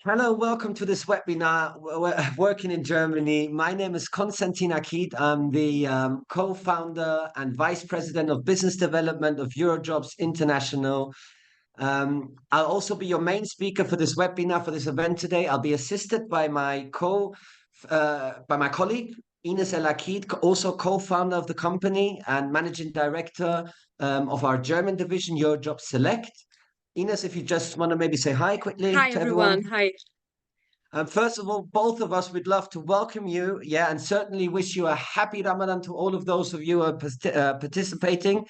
Hello, welcome to this webinar. We're working in Germany. My name is Konstantin Akit. I'm the co-founder and vice president of business development of EUROJOBS International. I'll also be your main speaker for this webinar, for this event today. I'll be assisted by by my colleague, Ines El Akit, also co-founder of the company and managing director of our German division, EUROJOBS Select. Ines, if you just want to maybe say hi quickly Hi to everyone. everyone. Hi. First of all, both of us would love to welcome you, yeah, and certainly wish you a happy Ramadan to all of those of you who are participating.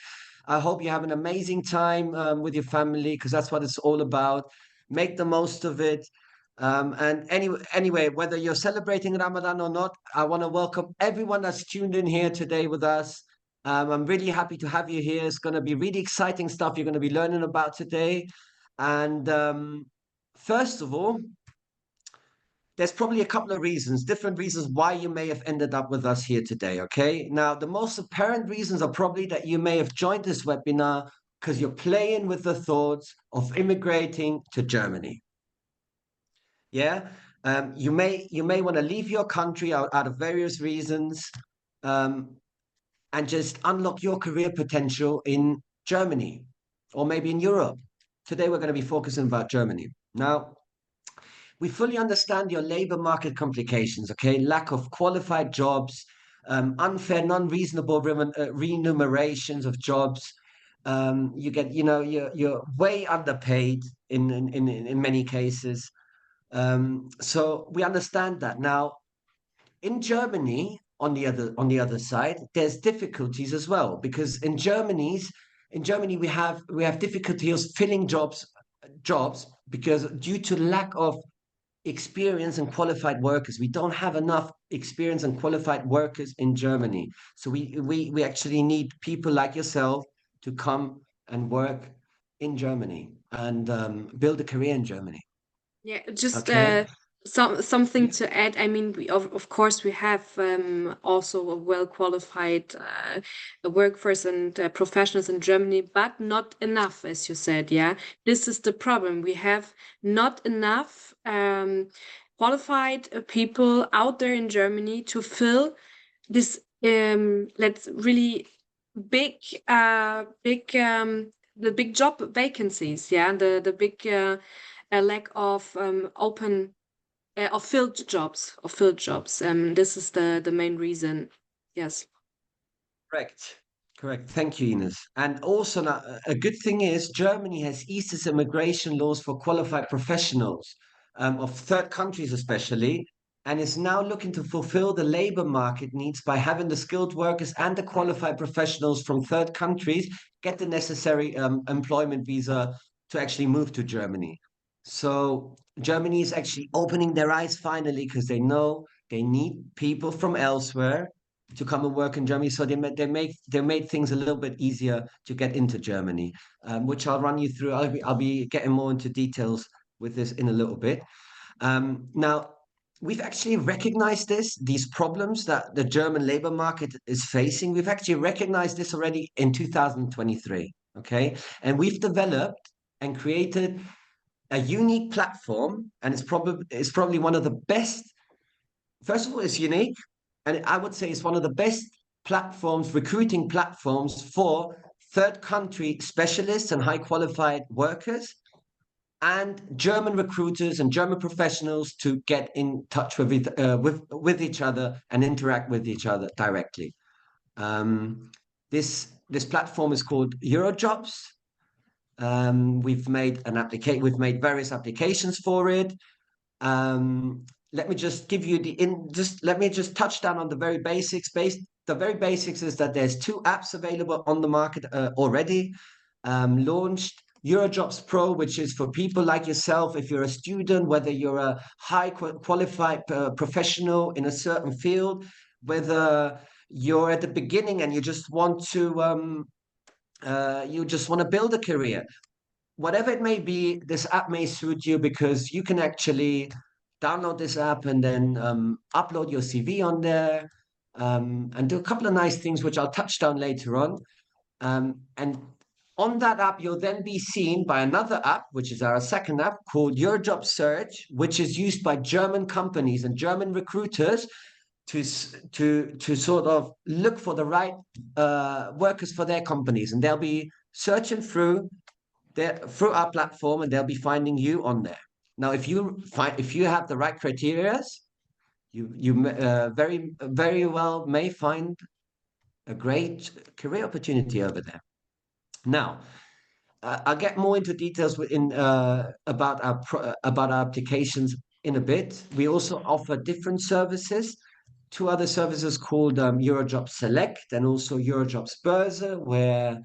I hope you have an amazing time with your family because that's what it's all about. Make the most of it. Anyway, whether you're celebrating Ramadan or not, I want to welcome everyone that's tuned in here today with us. I'm really happy to have you here. It's going to be really exciting stuff you're going to be learning about today. And first of all, there's probably a couple of reasons, different reasons why you may have ended up with us here today. Okay. Now, the most apparent reasons are probably that you may have joined this webinar because you're playing with the thoughts of immigrating to Germany. Yeah. You may want to leave your country out of various reasons um, and just unlock your career potential in Germany or maybe in Europe. Today, we're going to be focusing about Germany. Now, we fully understand your labor market complications, okay? Lack of qualified jobs, unfair, non-reasonable remunerations of jobs. You get, you're way underpaid in many cases. So we understand that. Now, in Germany, on the other side, there's difficulties as well because in Germany we have difficulties filling jobs because due to lack of experience and qualified workers. We don't have enough experience and qualified workers in Germany. So we actually need people like yourself to come and work in Germany and build a career in Germany. Yeah, just Okay. something Yeah. to add. I mean, of course we have also a well qualified workforce and professionals in Germany, but not enough, as you said. Yeah, this is the problem. We have not enough qualified people out there in Germany to fill this let's really big big the big job vacancies, yeah, the big a lack of open of filled jobs. This is the main reason. Yes. Correct. Correct. Thank you, Ines. And also, now, a good thing is Germany has eased its immigration laws for qualified professionals of third countries, especially, and is now looking to fulfill the labor market needs by having the skilled workers and the qualified professionals from third countries get the necessary employment visa to actually move to Germany. So Germany is actually opening their eyes finally because they know they need people from elsewhere to come and work in Germany. So they made things a little bit easier to get into Germany, which I'll run you through. I'll be getting more into details with this in a little bit. Now, we've actually recognized these problems that the German labor market is facing. We've actually recognized this already in 2023. Okay, and we've developed and created a unique platform, and it's probably one of the best. First of all, it's unique, and I would say it's one of the best platforms, recruiting platforms for third country specialists and high qualified workers and German recruiters and German professionals to get in touch with each other and interact with each other directly. This platform is called EuroJobs. We've made various applications for it. Let me just give you let me just touch down on the very basics. The very basics is that there's two apps available on the market already. Launched EuroJobs Pro, which is for people like yourself. If you're a student, whether you're a high qualified professional in a certain field, whether you're at the beginning and you just want to build a career, whatever it may be, this app may suit you because you can actually download this app and then upload your CV on there and do a couple of nice things, which I'll touch down later on. And On that app, you'll then be seen by another app, which is our second app called EuroJob Search, which is used by German companies and German recruiters to sort of look for the right workers for their companies, and they'll be searching through our platform, and they'll be finding you on there. Now, if you have the right criteria, you very well may find a great career opportunity over there. Now, I'll get more into details about our applications in a bit. We also offer different services, two other services called EuroJobs Select and also EuroJobs Börse, where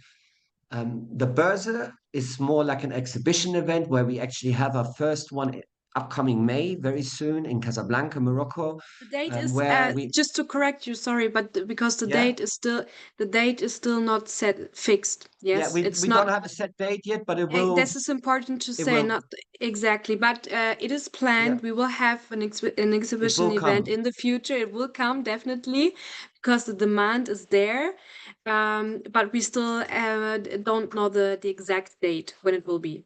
the Börse is more like an exhibition event where we actually have our first one upcoming May, very soon in Casablanca, Morocco, The date is where we just to correct you, sorry, but because yeah the date is still not set fixed. yeah Yes, we it's we don't not. have a set date yet, but it will This is important to it say, will not exactly, but it is yeah planned. We will have an it exhibition will event come. in the future. It will come definitely because the demand is there, but we still don't know the exact date when it will be.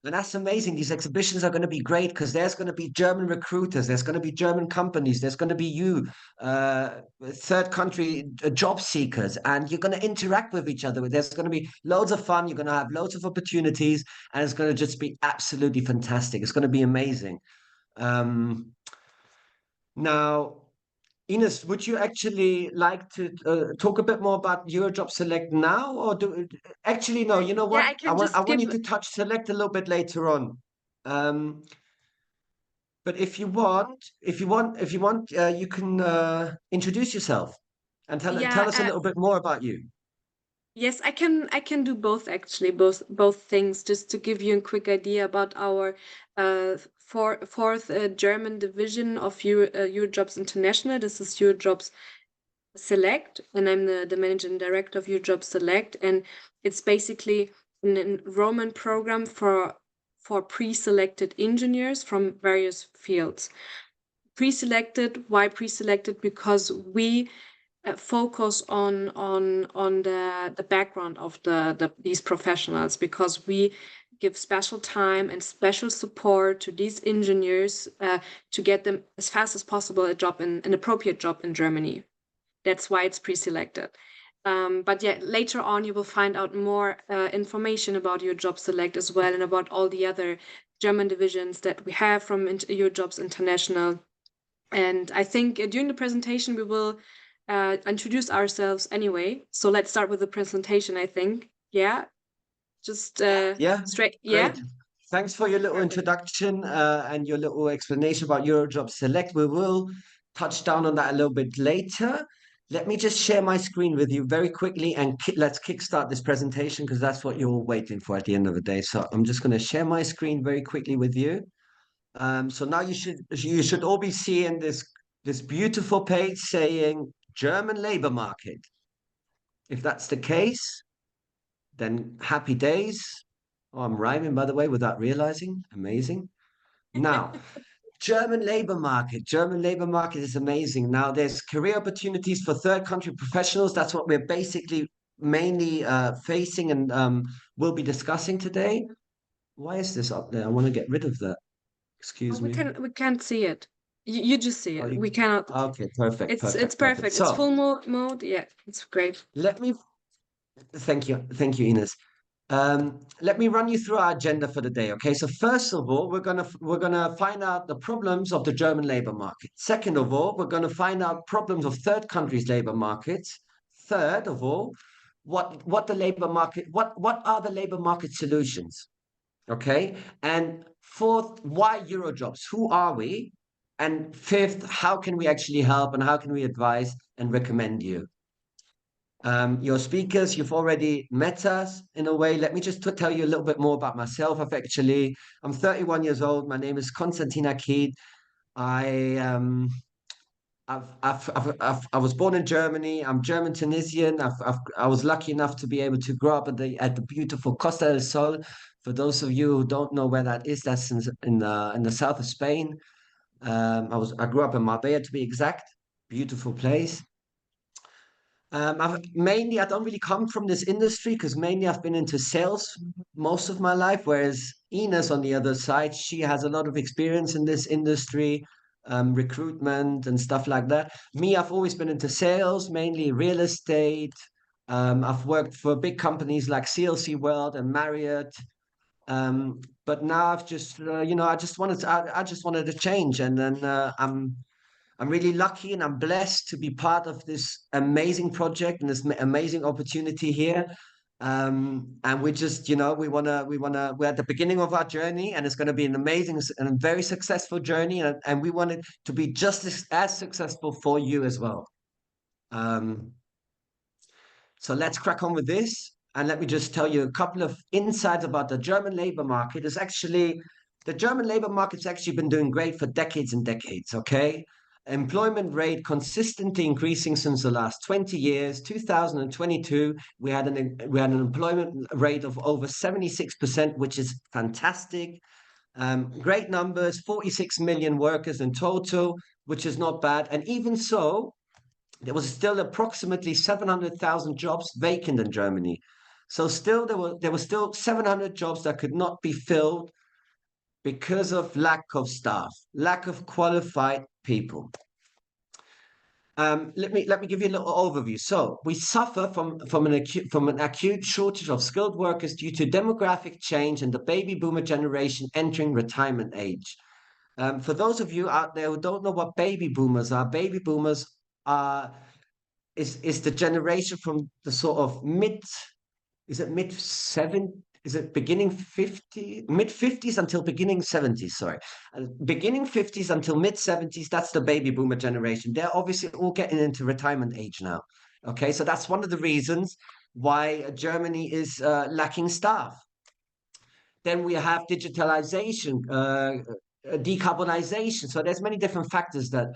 And that's amazing. These exhibitions are going to be great because there's going to be German recruiters, there's going to be German companies, there's going to be you, third country job seekers, and you're going to interact with each other. There's going to be loads of fun. You're going to have loads of opportunities, and it's going to just be absolutely fantastic. It's going to be amazing. Um, Now, Ines, would you actually like to talk a bit more about EuroJob Select now, or actually no? You know Yeah, what? I I can want I just want give. you to touch Select a little bit later on. Um, but if you want, you can introduce yourself and tell Yeah, us a little bit more about you. yes, I can do both actually, both things, just to give you a quick idea about our fourth German division of EuroJobs International. This is EuroJobs Select, and I'm the managing director of EuroJobs Select, and it's basically an enrollment program for pre-selected engineers from various fields. Pre-selected, why pre-selected? Because we focus on the background of these professionals, because we give special time and special support to these engineers to get them as fast as possible an appropriate job in Germany. That's why it's pre-selected. But yeah, later on you will find out more information about EuroJobs Select as well, and about all the other German divisions that we have from EuroJobs International. And I think during the presentation, we will introduce ourselves anyway. So let's start with the presentation, I think. Yeah, just Yeah, straight. Yeah, great. Thanks for your little perfect. introduction and your little explanation about EuroJob Select. We will touch down on that a little bit later. Let me just share my screen with you very quickly and let's kickstart this presentation because that's what you're all waiting for at the end of the day. So I'm just going to share my screen very quickly with you. So now you should all be seeing this beautiful page saying German labor market. If that's the case, then happy days. Oh, I'm rhyming, by the way, without realizing. Amazing. Now, German labor market. German labor market is amazing. Now, there's career opportunities for third country professionals. That's what we're basically mainly facing and will be discussing today. Why is this up there? I want to get rid of that. Oh, Excuse me. we can't see it. You just see Oh, it. We cannot. okay, perfect, It's perfect, perfect. perfect. It's So full mode. Yeah, it's great. let me thank you, Ines. Let me run you through our agenda for the day. Okay, so first of all, we're gonna find out the problems of the German labor market. Second of all, we're gonna find out problems of third countries' labor markets. Third of all, what are the labor market solutions? Okay, and fourth, why Eurojobs? Who are we? And fifth, how can we actually help and how can we advise and recommend you? Your speakers, you've already met us in a way. Let me just tell you a little bit more about myself. I'm 31 years old. My name is Konstantin Akid. I I was born in Germany. I'm German Tunisian. I was lucky enough to be able to grow up at the beautiful Costa del Sol. For those of you who don't know where that is, that's in the south of Spain. I grew up in Marbella to be exact. Beautiful place. I don't really come from this industry because mainly I've been into sales most of my life, whereas Ines on the other side, she has a lot of experience in this industry, recruitment and stuff like that. Me, I've always been into sales, mainly real estate. I've worked for big companies like CLC World and Marriott. But now I've just, I just wanted to change, and then I'm really lucky and I'm blessed to be part of this amazing project and this amazing opportunity here. And we just, we're at the beginning of our journey, and it's going to be an amazing and very successful journey. And we want it to be just as successful for you as well. Um, so let's crack on with this. And let me just tell you a couple of insights about the German labor market. The German labor market's actually been doing great for decades and decades, okay? Employment rate consistently increasing since the last 20 years. 2022, we had an employment rate of over 76%, which is fantastic. Great numbers, 46 million workers in total, which is not bad. And even so, there was still approximately 700,000 jobs vacant in Germany. So still there were still 700 jobs that could not be filled because of lack of staff, lack of qualified people. Let me give you a little overview. So we suffer from an acute shortage of skilled workers due to demographic change and the baby boomer generation entering retirement age. For those of you out there who don't know what baby boomers are is the generation from the sort of beginning 50, mid 50s until beginning 70s, sorry. Beginning 50s until mid 70s, that's the baby boomer generation. They're obviously all getting into retirement age now. Okay, so that's one of the reasons why Germany is lacking staff. Then we have digitalization, decarbonization. So there's many different factors that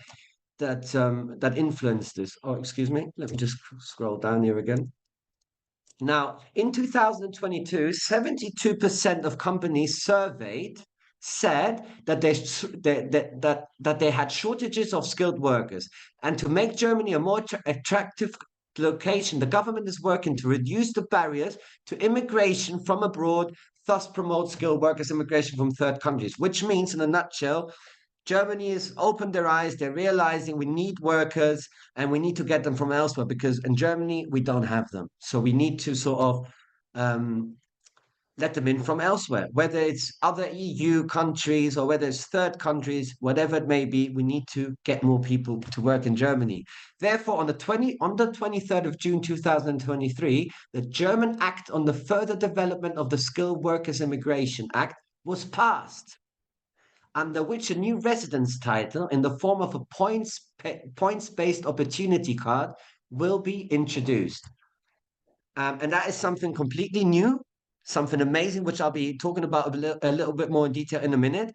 influence this. Oh, excuse me. Let me just scroll down here again. Now, in 2022, 72% of companies surveyed said that they had shortages of skilled workers. And to make Germany a more attractive location, the government is working to reduce the barriers to immigration from abroad, thus promote skilled workers immigration from third countries, which means, in a nutshell, Germany has opened their eyes. They're realizing we need workers and we need to get them from elsewhere because in Germany, we don't have them. So we need to sort of let them in from elsewhere, whether it's other EU countries or whether it's third countries, whatever it may be, we need to get more people to work in Germany. Therefore, on the 23rd of June 2023, the German Act on the Further Development of the Skilled Workers Immigration Act was passed, under which a new residence title in the form of a points-based opportunity card will be introduced. And that is something completely new, something amazing, which I'll be talking about a little bit more in detail in a minute.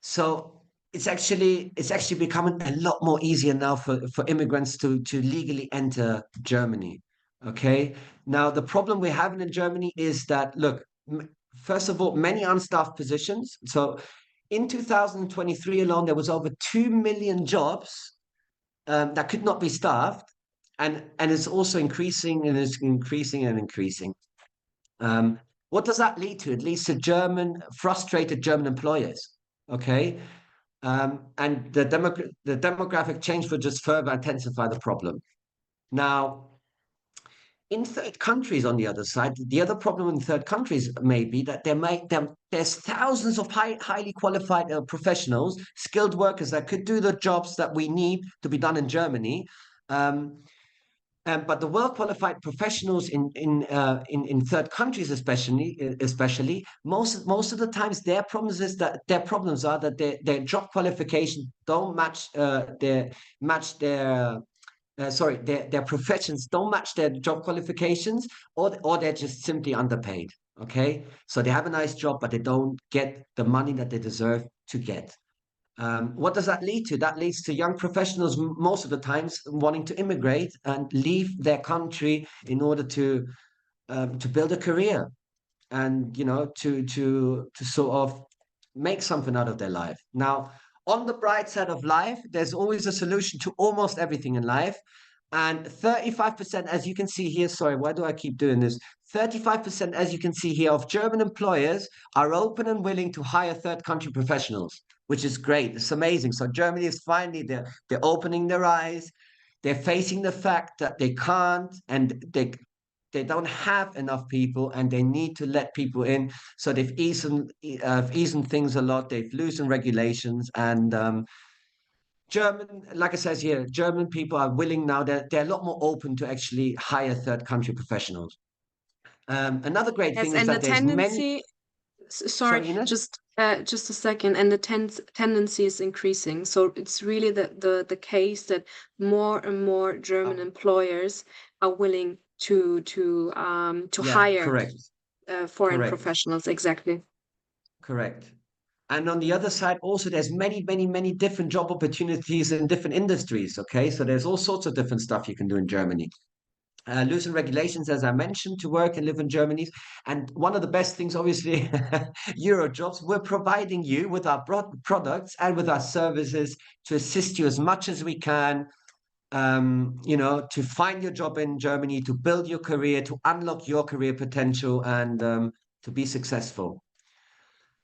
So it's actually becoming a lot more easier now for immigrants to legally enter Germany. Okay. Now, the problem we're having in Germany is that, look, first of all, many unstaffed positions. So in 2023 alone, there was over 2 million jobs that could not be staffed. And it's also increasing and it's increasing and increasing. What does that lead to? It leads to frustrated German employers. Okay. And the demographic change will just further intensify the problem. Now, in third countries, on the other side, the other problem in third countries may be that there's thousands of highly qualified professionals, skilled workers that could do the jobs that we need to be done in Germany. But the well-qualified professionals in third countries, especially most of the times, their problems are that their job qualifications don't match their professions don't match their job qualifications, or they're just simply underpaid. Okay, so they have a nice job, but they don't get the money that they deserve to get. What does that lead to? That leads to young professionals most of the times wanting to immigrate and leave their country in order to build a career and to sort of make something out of their life. Now, On the bright side of life, there's always a solution to almost everything in life. And 35%, as you can see here, sorry, why do I keep doing this? 35%, as you can see here, of German employers are open and willing to hire third country professionals, which is great. It's amazing. So Germany is finally, they're opening their eyes. They're facing the fact that they can't and they don't have enough people and they need to let people in. So they've eased things a lot. They've loosened regulations and German, like I says here, German people are willing now. They're a lot more open to actually hire third country professionals. Another great Yes, thing is and the that there's many. tendency, sorry, Sorry, Ines. just a second, and the tendency is increasing. So it's really the case that more and more German Oh, employers are willing to yeah, hire correct, foreign correct, professionals. Exactly. correct. And on the other side, also there's many different job opportunities in different industries. Okay, so there's all sorts of different stuff you can do in Germany. Loosen regulations, as I mentioned, to work and live in Germany. And one of the best things, obviously, Eurojobs, we're providing you with our products and with our services to assist you as much as we can, to find your job in Germany, to build your career, to unlock your career potential, and to be successful.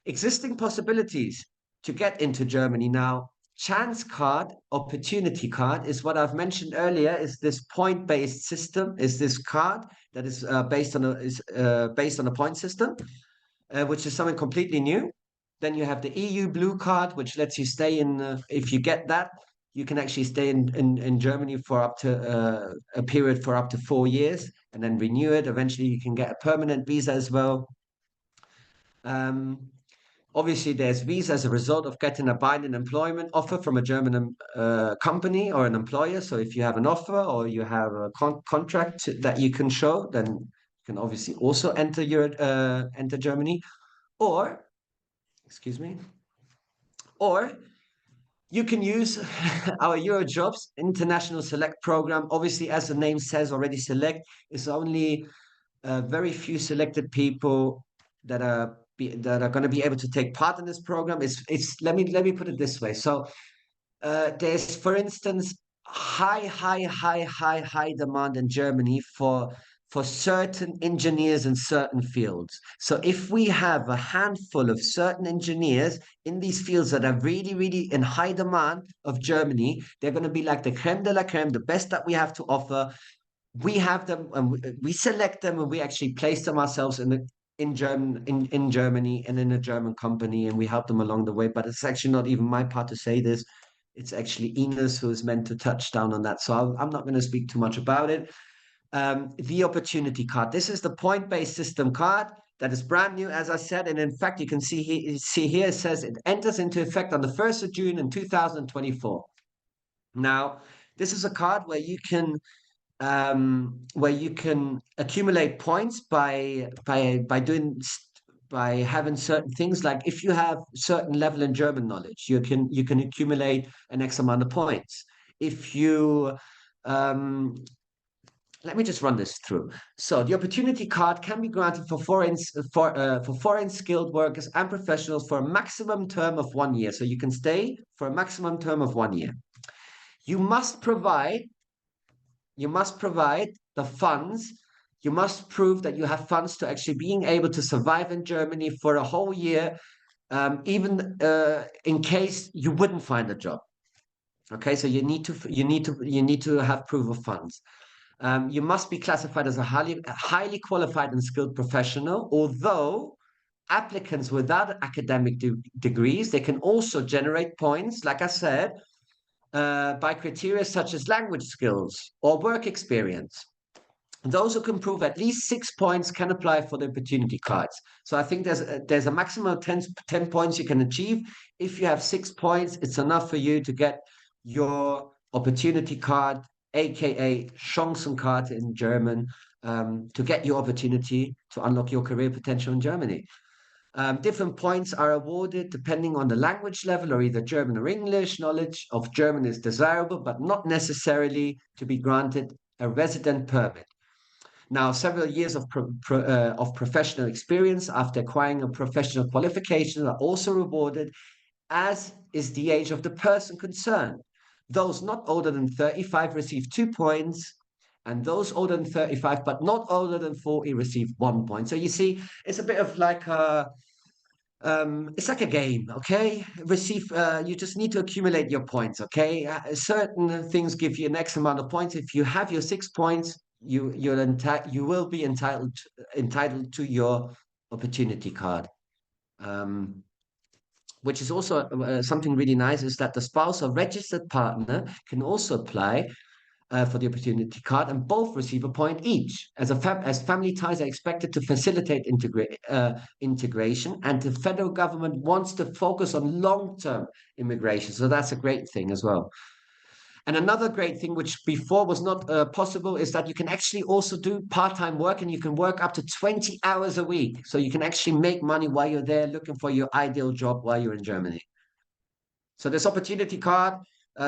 Existing possibilities to get into Germany now. Chance card, opportunity card is what I've mentioned earlier. Is this point-based system? Is this card that is based on a point system, which is something completely new. Then you have the EU Blue Card, which lets you stay in. If you get that, you can actually stay in Germany for up to a period for up to 4 years, and then renew it. Eventually, you can get a permanent visa as well. Um, Obviously, there's visa as a result of getting a binding employment offer from a German company or an employer. So if you have an offer or you have a contract that you can show, then you can obviously also enter Germany. Or, excuse me, or you can use our EuroJobs International Select program. Obviously, as the name says, already select is only very few selected people that are going to be able to take part in this program. It's let me put it this way. So there's, for instance, high demand in Germany for certain engineers in certain fields. So if we have a handful of certain engineers in these fields that are really in high demand of Germany, they're going to be like the creme de la creme, the best that we have to offer. We have them and we select them and we actually place them ourselves in Germany and in a German company, and we help them along the way. But it's actually not even my part to say this. It's actually Ines who is meant to touch down on that. So I'm not going to speak too much about it. The opportunity card. This is the point-based system card that is brand new, as I said. And in fact, you can see here it says it enters into effect on the 1st of June in 2024. Now, this is a card where you can accumulate points by having certain things. Like if you have certain level in German knowledge, you can accumulate an X amount of points. If you Let me just run this through. So the opportunity card can be granted for foreign skilled workers and professionals for a maximum term of 1 year. So you can stay for a maximum term of 1 year. You must provide the funds. You must prove that you have funds to actually being able to survive in Germany for a whole year, even in case you wouldn't find a job. Okay, so you need to have proof of funds. You must be classified as a highly qualified and skilled professional, although applicants without academic degrees, they can also generate points, like I said, by criteria such as language skills or work experience. Those who can prove at least 6 points can apply for the opportunity cards. So I think there's a maximum of 10 points you can achieve. If you have 6 points, it's enough for you to get your opportunity card, aka Chancenkarte in German, to get your opportunity to unlock your career potential in Germany. Different points are awarded depending on the language level, or either German or English. Knowledge of German is desirable, but not necessarily to be granted a resident permit. Now, several years of professional experience after acquiring a professional qualification are also rewarded as is the age of the person concerned. Those not older than 35 receive 2 points, and those older than 35 but not older than 40 receive 1 point. So you see, it's a bit of like it's like a game, okay? You just need to accumulate your points, okay? Certain things give you an X amount of points. If you have your 6 points, you will be entitled to your opportunity card. Which is also something really nice is that the spouse or registered partner can also apply for the opportunity card and both receive a point each. As family ties are expected to facilitate integration, and the federal government wants to focus on long-term immigration. So that's a great thing as well. And another great thing, which before was not possible, is that you can actually also do part-time work, and you can work up to 20 hours a week. So you can actually make money while you're there looking for your ideal job while you're in Germany. So this opportunity card,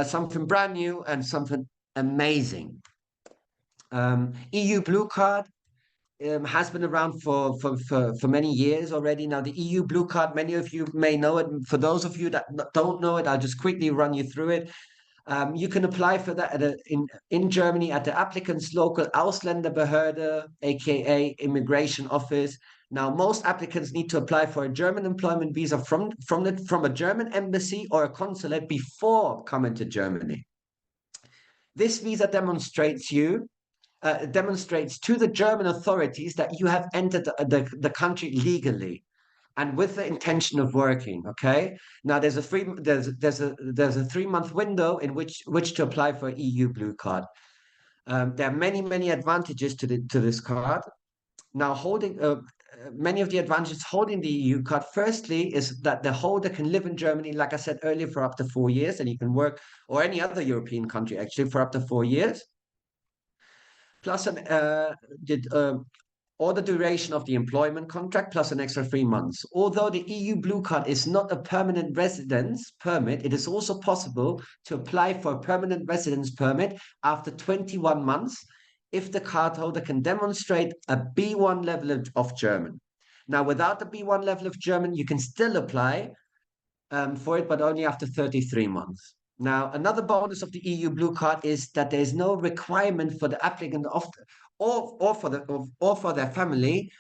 something brand new and something amazing. EU Blue Card has been around for many years already. Now, the EU Blue Card, many of you may know it. For those of you that don't know it, I'll just quickly run you through it. You can apply for that in Germany at the applicant's local Ausländerbehörde, aka immigration office. Now, most applicants need to apply for a German employment visa from a German embassy or a consulate before coming to Germany. This visa demonstrates to the German authorities that you have entered the country legally and with the intention of working. Okay. Now there's a 3-month window in which to apply for EU Blue Card. There are many advantages to this card. Now, many of the advantages holding the EU card, firstly, is that the holder can live in Germany, like I said earlier, for up to 4 years, and you can work, or any other European country actually, for up to 4 years. Plus or the duration of the employment contract, plus an extra 3 months. Although the EU Blue Card is not a permanent residence permit, it is also possible to apply for a permanent residence permit after 21 months if the cardholder can demonstrate a B1 level of German. Now, without the B1 level of German, you can still apply for it, but only after 33 months. Now, another bonus of the EU Blue Card is that there is no requirement for the applicant or for their family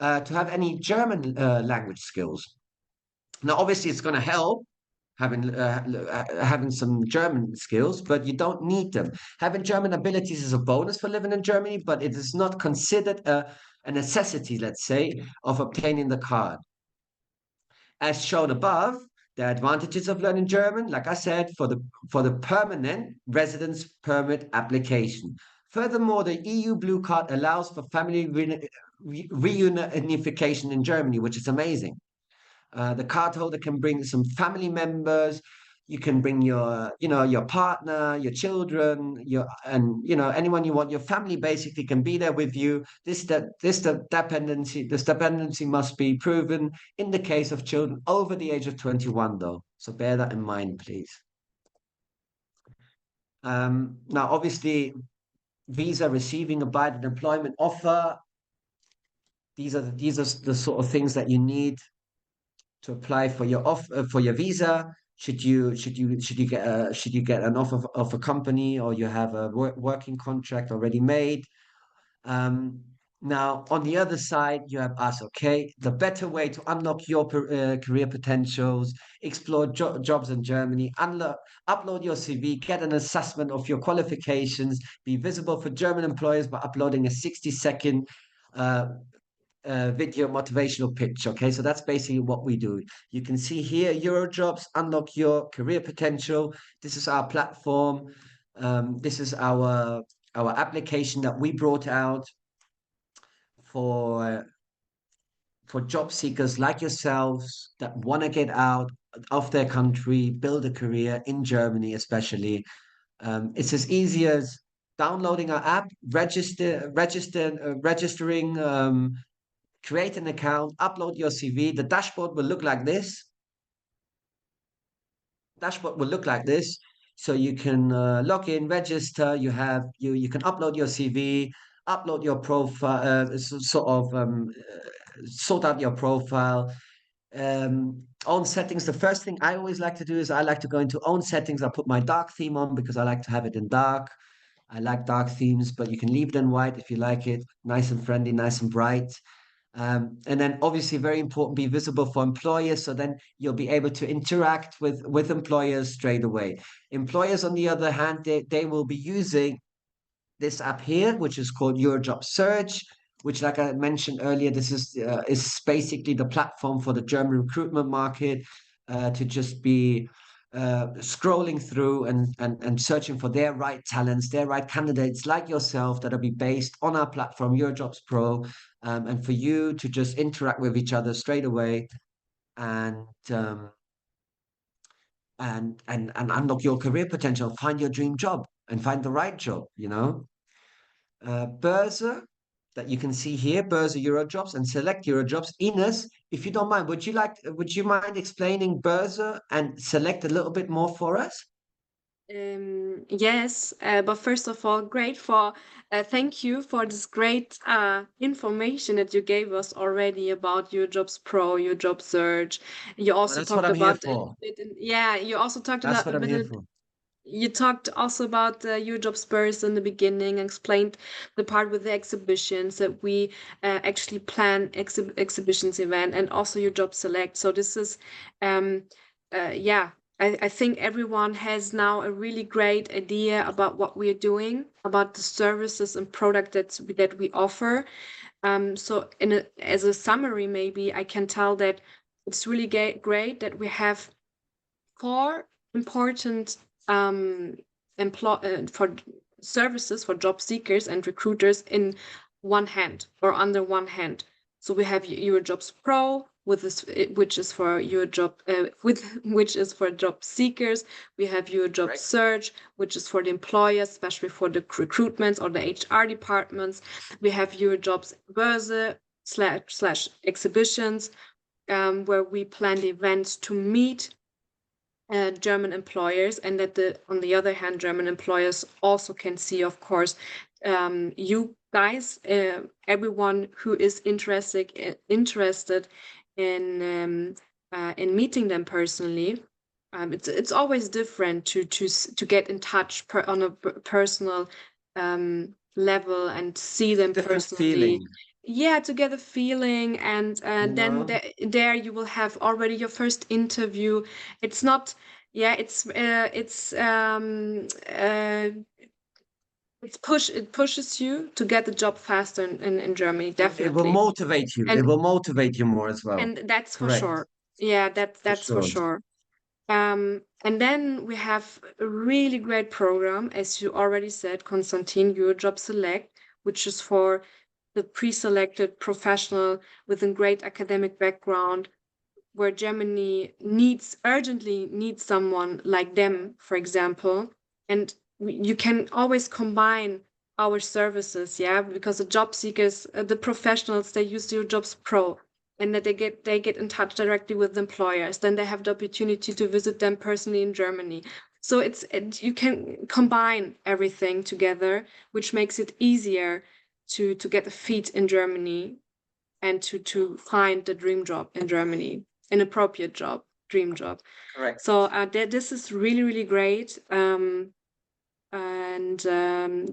to have any German language skills. Now, obviously, it's going to help having some German skills, but you don't need them. Having German abilities is a bonus for living in Germany, but it is not considered a necessity, let's say, of obtaining the card. As shown above, the advantages of learning German, like I said, for the permanent residence permit application. Furthermore, the EU Blue Card allows for family reunification in Germany, which is amazing. The cardholder can bring some family members. You can bring your partner, your children, anyone you want. Your family basically can be there with you. This dependency must be proven in the case of children over the age of 21, though. So bear that in mind, please. Now, obviously, visa receiving a Biden employment offer. These are the sort of things that you need to apply for your visa. Should you get an offer of a company, or you have a working contract already made? Now, on the other side, you have us, okay? The better way to unlock your career potentials, explore jobs in Germany, upload your CV, get an assessment of your qualifications, be visible for German employers by uploading a 60-second video motivational pitch. Okay, so that's basically what we do. You can see here, EUROJOBS, unlock your career potential. This is our platform. This is our application that we brought out for job seekers like yourselves that want to get out of their country, build a career in Germany, especially. It's as easy as downloading our app, registering, create an account, upload your CV. The dashboard will look like this. So you can log in, register. You can upload your CV, upload your profile, sort out your profile. Own settings. The first thing I always like to do is I like to go into own settings. I put my dark theme on because I like to have it in dark. I like dark themes, but you can leave it in white if you like it. Nice and friendly, nice and bright. And then obviously very important, be visible for employers. So then you'll be able to interact with employers straight away. Employers, on the other hand, they will be using this app here, which is called EuroJob Search, which, like I mentioned earlier, this is basically the platform for the German recruitment market to just be scrolling through and searching for their right talents, their right candidates like yourself that'll be based on our platform, EuroJobs Pro, and for you to just interact with each other straight away and um, and unlock your career potential, find your dream job and find the right job, you know. Börse that you can see here, Börse Eurojobs and select Eurojobs. Ines, if you don't mind, would you mind explaining Börse and select a little bit more for us? Yes, but first of all, thank you for this great information that you gave us already about your jobs pro, your job search. You Well, also that's what talked I'm here about it. for. Yeah, you also talked That's about what a I'm here bit. for. You talked also about your job spurs in the beginning, explained the part with the exhibitions that we actually plan exhibitions event and also your job select. So this is, um, yeah, I think everyone has now a really great idea about what we're doing, about the services and product that we offer. So as a summary, maybe I can tell that it's really great that we have four important um, for services for job seekers and recruiters in one hand or under one hand. So we have EuroJobs Pro, with this, which is for your job which is for job seekers. We have your job Right. search, which is for the employers, especially for the recruitments or the HR departments. We have EuroJobs Börse slash exhibitions, where we plan the events to meet German employers, and that on the other hand, German employers also can see, of course, you guys, everyone who is interested in meeting them personally. It's always different to get in touch on a personal level and see them Different personally. feeling, Yeah, to get a feeling, and you then know? there you will have already your first interview. It's not, yeah, it pushes you to get the job faster in Germany, It will definitely. motivate you. It And will motivate you more as well. that's for Correct, sure. Yeah, for that's for sure. sure. And then we have a really great program, as you already said, Konstantin, EuroJob Select, which is for the pre-selected professional with a great academic background, where Germany urgently needs someone like them, for example. And you can always combine our services, yeah, because the job seekers, the professionals, they use your jobs pro, and that they get in touch directly with the employers. Then they have the opportunity to visit them personally in Germany. So you can combine everything together, which makes it easier to get a feet in Germany and to find the dream job in Germany, an appropriate job, dream job. Correct. So this is really, really great. And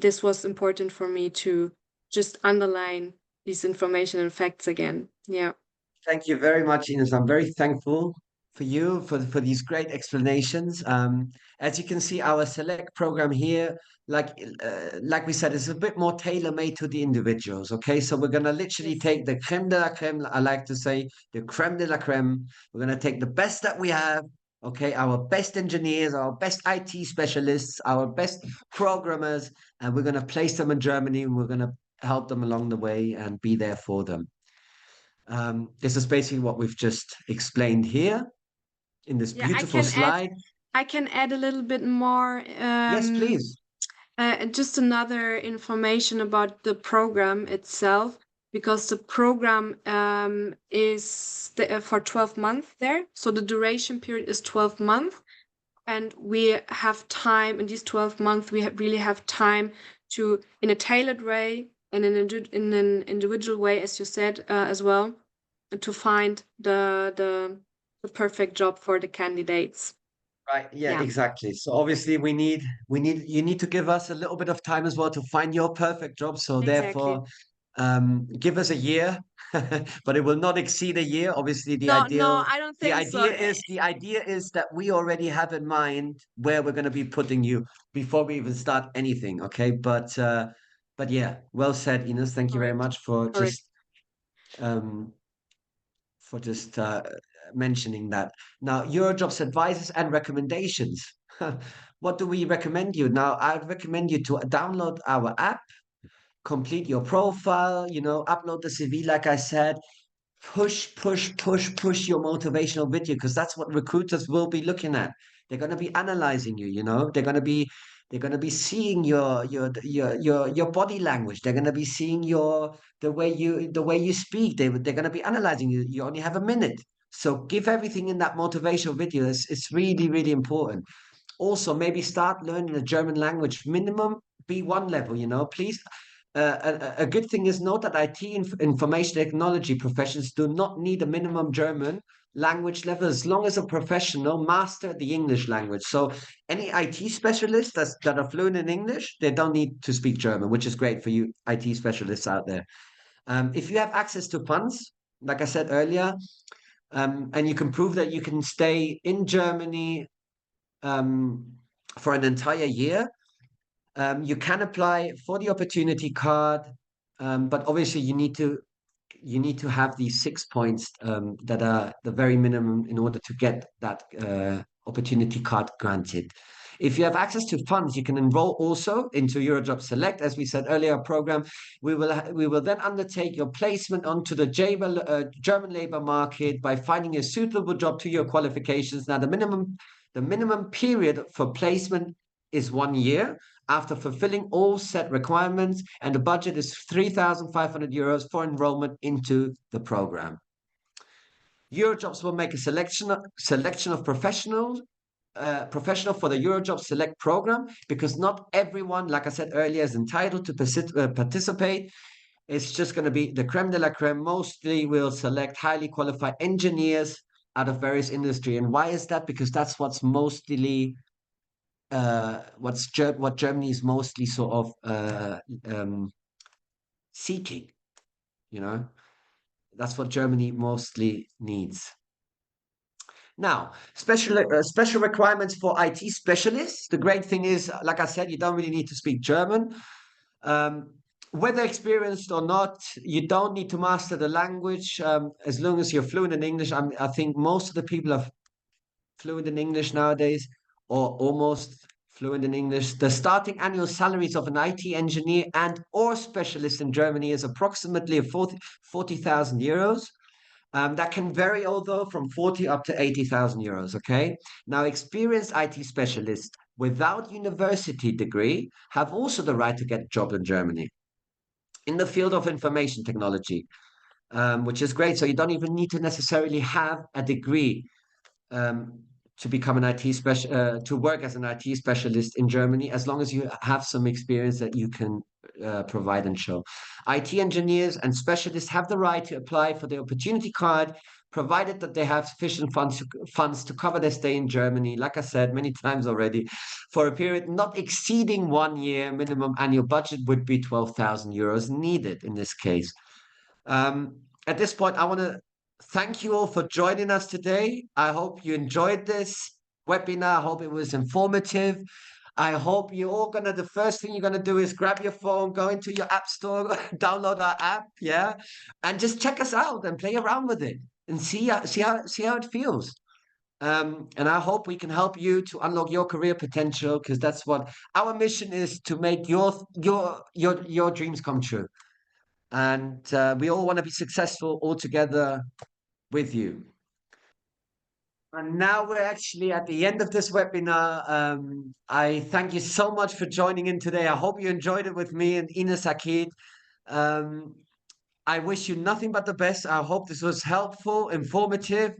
this was important for me to just underline these information and facts again. Yeah. Thank you very much, Ines. I'm very thankful for you for these great explanations. As you can see, our select program here, like we said, is a bit more tailor-made to the individuals. Okay, so we're gonna literally Yes. take the creme de la creme. I like to say the creme de la creme. We're gonna take the best that we have. Okay, our best engineers, our best IT specialists, our best programmers, and we're gonna place them in Germany, and we're gonna help them along the way and be there for them. This is basically what we've just explained here in this Yeah, beautiful slide. I can add a little bit more. Yes, please. Just another information about the program itself, because the program is for 12 months there. So the duration period is 12 months. And we have time in these 12 months, really have time to, in a tailored way and in an individual way, as you said as well, to find the perfect job for the candidates. Right. Yeah, Yeah, exactly. So obviously you need to give us a little bit of time as well to find your perfect job. So exactly. therefore, give us a year, but it will not exceed a year. Obviously, No, no, I don't think so. the idea is that we already have in mind where we're going to be putting you before we even start anything. Okay. But yeah, well said, Ines. Thank you very Correct, much correct. um for just mentioning that. Now, Eurojobs advices and recommendations. What do we recommend you? Now, I'd recommend you to download our app, complete your profile, upload the CV, like I said, push your motivational video because that's what recruiters will be looking at. They're going to be analyzing you, they're going to be seeing your body language. They're going to be seeing the way you speak. They're going to be analyzing you. You only have a minute. So give everything in that motivational video. It's really, really important. Also, maybe start learning the German language, minimum B1 level, please. A good thing is note that information technology professions do not need a minimum German language level as long as a professional master the English language. So any IT specialists that are fluent in English, they don't need to speak German, which is great for you IT specialists out there. If you have access to funds, like I said earlier, and you can prove that you can stay in Germany um, for an entire year, you can apply for the opportunity card, but obviously you need to have these 6 points that are the very minimum in order to get that opportunity card granted. If you have access to funds, you can enroll also into Eurojob Select, as we said earlier. Program we will then undertake your placement onto the German labor market by finding a suitable job to your qualifications. Now, the minimum period for placement is 1 year after fulfilling all set requirements, and the budget is 3,500 euros for enrollment into the program. Eurojobs will make a selection of professional for the Eurojob Select program because not everyone, like I said earlier, is entitled to participate. It's just going to be the creme de la creme. Mostly will select highly qualified engineers out of various industry. And why is that? Because that's what Germany is mostly sort of seeking. You know, that's what Germany mostly needs. Now, special requirements for IT specialists. The great thing is, like I said, you don't really need to speak German. Um, whether experienced or not, you don't need to master the language as long as you're fluent in English. I think most of the people are fluent in English nowadays, or almost fluent in English. The starting annual salaries of an IT engineer and or specialist in Germany is approximately 40,000 euros. That can vary, although, from 40 up to 80,000 euros. Okay. Now, experienced IT specialists without university degree have also the right to get a job in Germany in the field of information technology, which is great. So you don't even need to necessarily have a degree um, to become an IT to work as an IT specialist in Germany, as long as you have some experience that you can provide and show. IT engineers and specialists have the right to apply for the opportunity card, provided that they have sufficient funds to cover their stay in Germany. Like I said many times already, for a period not exceeding 1 year, minimum annual budget would be 12,000 euros needed in this case. At this point, I want to thank you all for joining us today. I hope you enjoyed this webinar. I hope it was informative. I hope you're all the first thing you're gonna do is grab your phone, go into your app store, download our app, yeah, and just check us out and play around with it and see how it feels. And I hope we can help you to unlock your career potential, because that's what our mission is, to make your dreams come true. And we all want to be successful all together with you. And now we're actually at the end of this webinar. I thank you so much for joining in today. I hope you enjoyed it with me and Ines Akid. I wish you nothing but the best. I hope this was helpful, informative.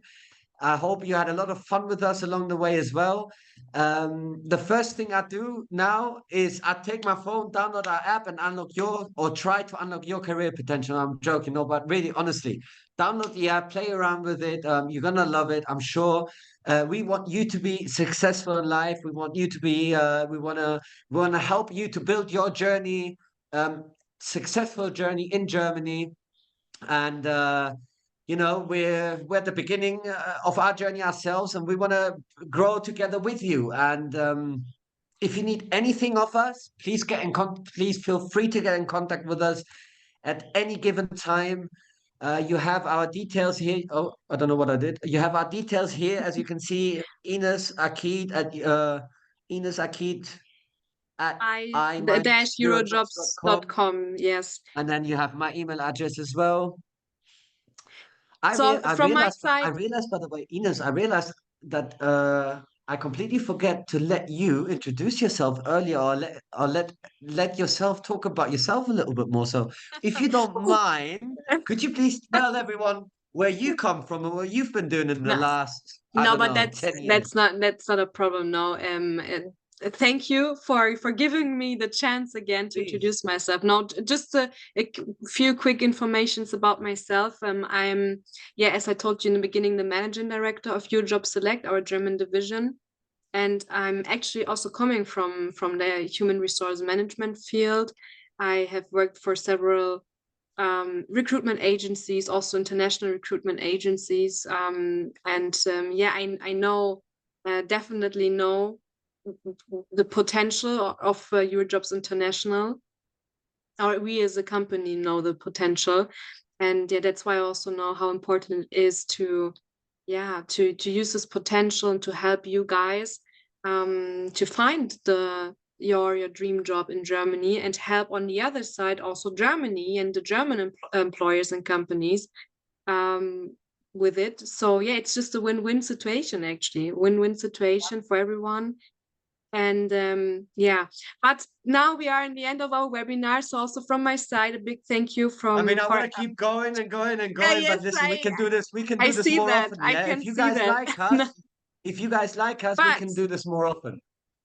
I hope you had a lot of fun with us along the way as well. The first thing I do now is I take my phone, download our app, and unlock your or try to unlock your career potential. I'm joking, no, but really, honestly, download the app, play around with it. You're gonna love it, I'm sure. We want you to be successful in life. We want you to be. We wanna help you to build your journey, successful journey in Germany, and we're at the beginning of our journey ourselves, and we want to grow together with you. And if you need anything of us, please feel free to get in contact with us at any given time. You have our details here. Oh, I don't know what I did. You have our details here, as you can see. Ines Akid at I dash I-EUROJOBS.com. eurojobs.com. Yes. And then you have my email address as well. So from my I side, realized, by the way, Ines, I realized that I completely forget to let you introduce yourself earlier, or let yourself talk about yourself a little bit more. So, if you don't mind, could you please tell everyone where you come from and what you've been doing in the no, last, I no, don't but know, that's 10 years? that's not a problem. No, thank you for giving me the chance again to Please. introduce myself. Now, just few quick informations about myself. I'm, yeah, as I told you in the beginning, the managing director of EuroJob Select, our German division, and I'm actually also coming from the human resource management field. I have worked for several recruitment agencies, also international recruitment agencies. Yeah, I know, definitely know the potential of EuroJobs International, or we as a company know the potential. And yeah, that's why I also know how important it is to, yeah, to use this potential and to help you guys to find your dream job in Germany, and help on the other side also Germany and the German employers and companies with it. So yeah, it's just a win-win situation, actually, win-win situation for everyone. And yeah, but now we are in the end of our webinar. So also from my side, a big thank you I mean, from I for want to keep going and going and yeah, going, yes, but listen, we can do this. We can I do this see more that. often. I Yeah, can see that. if you guys like us, we But can do this more often.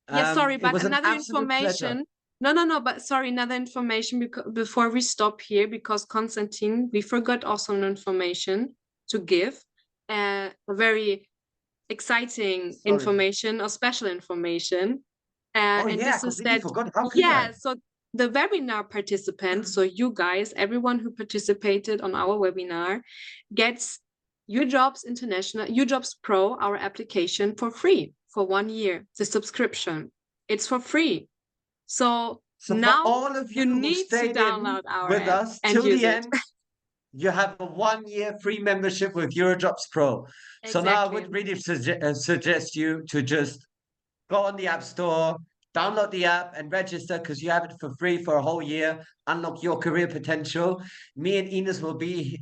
yeah, sorry, It but was an another absolute pleasure. information. No, no, no, but sorry, another information before we stop here, because Konstantin, we forgot also an information to give, a very exciting Sorry. information or special information. Oh And yeah, I this is completely that, forgot. How could I? yeah, so the webinar participants, so you guys, everyone who participated on our webinar, gets EuroJobs International, EuroJobs Pro, our application, for free for 1 year. The subscription, it's for free. So So for now all of you you who need to stayed in download our with app us and till use the it. end, you have a 1 year free membership with EuroJobs Pro. So now I Exactly. would really suggest you to just go on the App Store, download the app, and register, because you have it for free for a whole year. Unlock your career potential. Me and Ines will be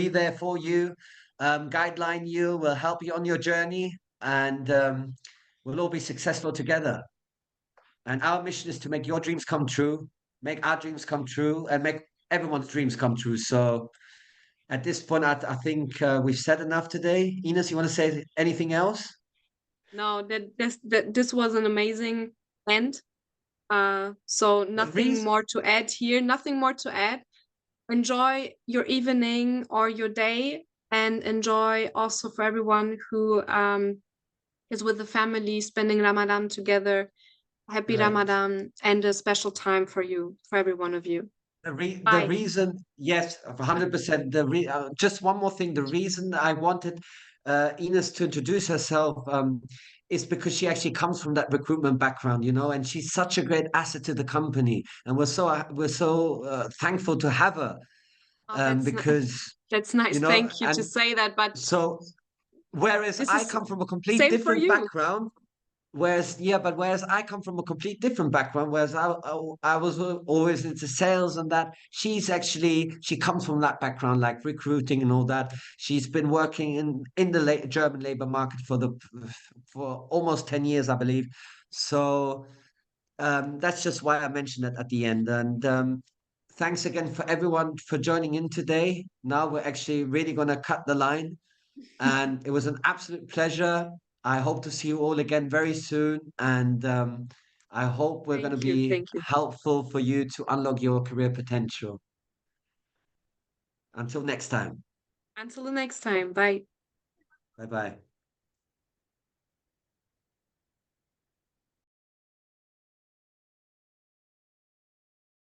there for you, guideline you, will help you on your journey, and we'll all be successful together. And our mission is to make your dreams come true, make our dreams come true, and make everyone's dreams come true. So at this point, I think we've said enough today. Ines, you want to say anything else? No, this was an amazing end. So The nothing reason more to add here, nothing more to add. Enjoy your evening or your day, and enjoy also for everyone who is with the family spending Ramadan together. Happy Correct. Ramadan, and a special time for you, for every one of you. The Bye. reason, yes, 100%. Just one more thing. The reason I wanted Ines to introduce herself is because she actually comes from that recruitment background, and she's such a great asset to the company, and we're so thankful to have her, Oh, that's because that's nice. Thank you to and say that, but so whereas this I is come from a complete same for different you. background. Whereas I come from a complete different background, whereas I was always into sales, and that she comes from that background, like recruiting and all that. She's been working in the German labor market for almost 10 years, I believe. So that's just why I mentioned it at the end. And thanks again for everyone for joining in today. Now we're actually really going to cut the line. and it was an absolute pleasure. I hope to see you all again very soon, and I hope we're going to Thank you. be Thank you. helpful for you to unlock your career potential. Until next time, Until the next time. Bye. bye bye.